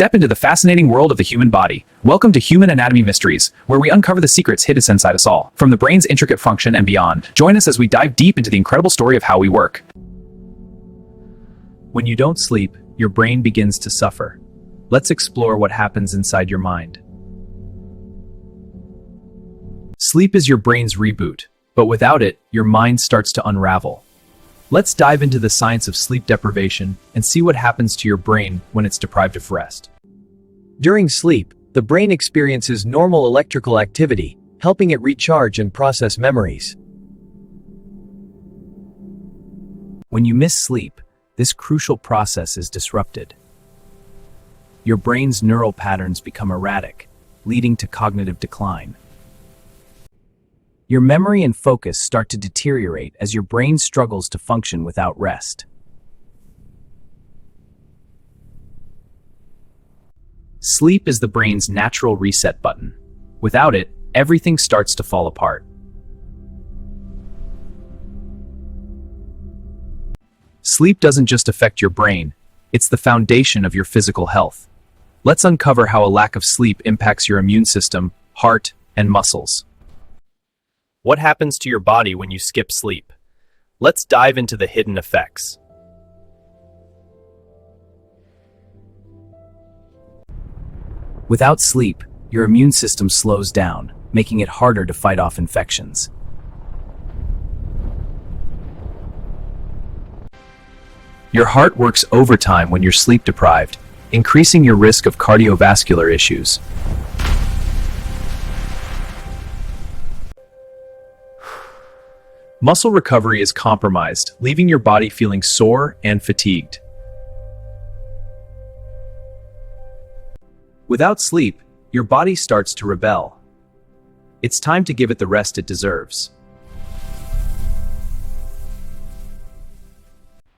Step into the fascinating world of the human body. Welcome to Human Anatomy Mysteries, where we uncover the secrets hidden inside us all, from the brain's intricate function and beyond. Join us as we dive deep into the incredible story of how we work. When you don't sleep, your brain begins to suffer. Let's explore what happens inside your mind. Sleep is your brain's reboot, but without it, your mind starts to unravel. Let's dive into the science of sleep deprivation and see what happens to your brain when it's deprived of rest. During sleep, the brain experiences normal electrical activity, helping it recharge and process memories. When you miss sleep, this crucial process is disrupted. Your brain's neural patterns become erratic, leading to cognitive decline. Your memory and focus start to deteriorate as your brain struggles to function without rest. Sleep is the brain's natural reset button. Without it, everything starts to fall apart. Sleep doesn't just affect your brain, it's the foundation of your physical health. Let's uncover how a lack of sleep impacts your immune system, heart, and muscles. What happens to your body when you skip sleep? Let's dive into the hidden effects. Without sleep, your immune system slows down, making it harder to fight off infections. Your heart works overtime when you're sleep deprived, increasing your risk of cardiovascular issues. Muscle recovery is compromised, leaving your body feeling sore and fatigued. Without sleep, your body starts to rebel. It's time to give it the rest it deserves.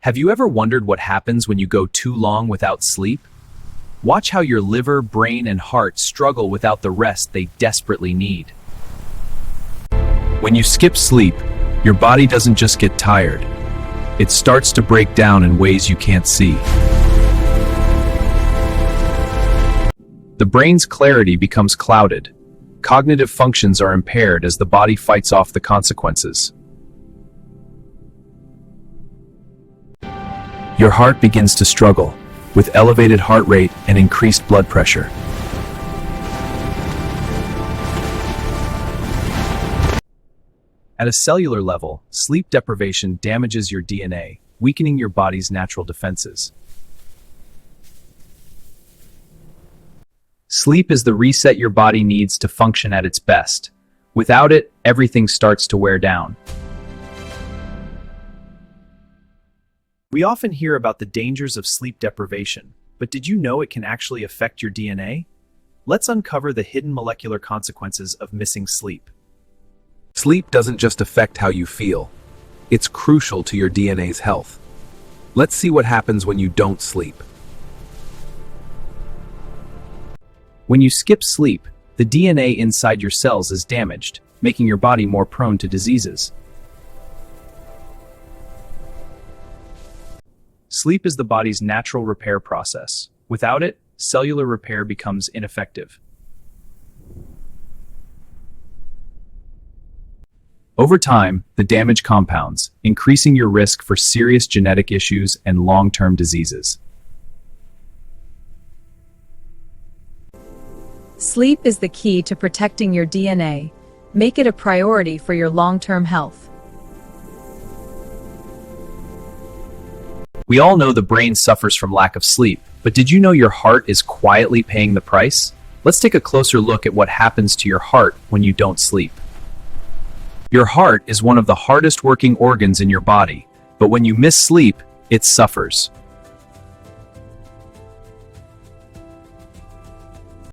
Have you ever wondered what happens when you go too long without sleep? Watch how your liver, brain, and heart struggle without the rest they desperately need. When you skip sleep, your body doesn't just get tired. It starts to break down in ways you can't see. The brain's clarity becomes clouded. Cognitive functions are impaired as the body fights off the consequences. Your heart begins to struggle, with elevated heart rate and increased blood pressure. At a cellular level, sleep deprivation damages your DNA, weakening your body's natural defenses. Sleep is the reset your body needs to function at its best. Without it, everything starts to wear down. We often hear about the dangers of sleep deprivation, but did you know it can actually affect your DNA? Let's uncover the hidden molecular consequences of missing sleep. Sleep doesn't just affect how you feel. It's crucial to your DNA's health. Let's see what happens when you don't sleep. When you skip sleep, the DNA inside your cells is damaged, making your body more prone to diseases. Sleep is the body's natural repair process. Without it, cellular repair becomes ineffective. Over time, the damage compounds, increasing your risk for serious genetic issues and long-term diseases. Sleep is the key to protecting your DNA. Make it a priority for your long-term health. We all know the brain suffers from lack of sleep, but did you know your heart is quietly paying the price? Let's take a closer look at what happens to your heart when you don't sleep. Your heart is one of the hardest working organs in your body, but when you miss sleep, it suffers.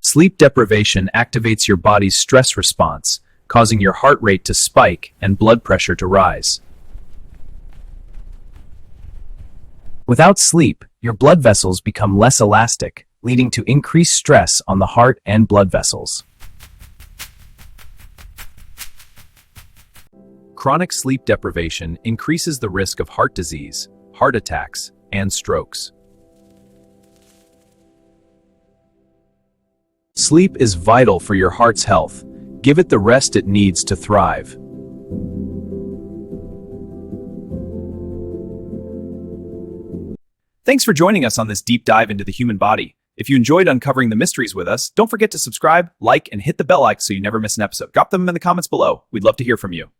Sleep deprivation activates your body's stress response, causing your heart rate to spike and blood pressure to rise. Without sleep, your blood vessels become less elastic, leading to increased stress on the heart and blood vessels. Chronic sleep deprivation increases the risk of heart disease, heart attacks, and strokes. Sleep is vital for your heart's health. Give it the rest it needs to thrive. Thanks for joining us on this deep dive into the human body. If you enjoyed uncovering the mysteries with us, don't forget to subscribe, like, and hit the bell icon so you never miss an episode. Drop them in the comments below. We'd love to hear from you.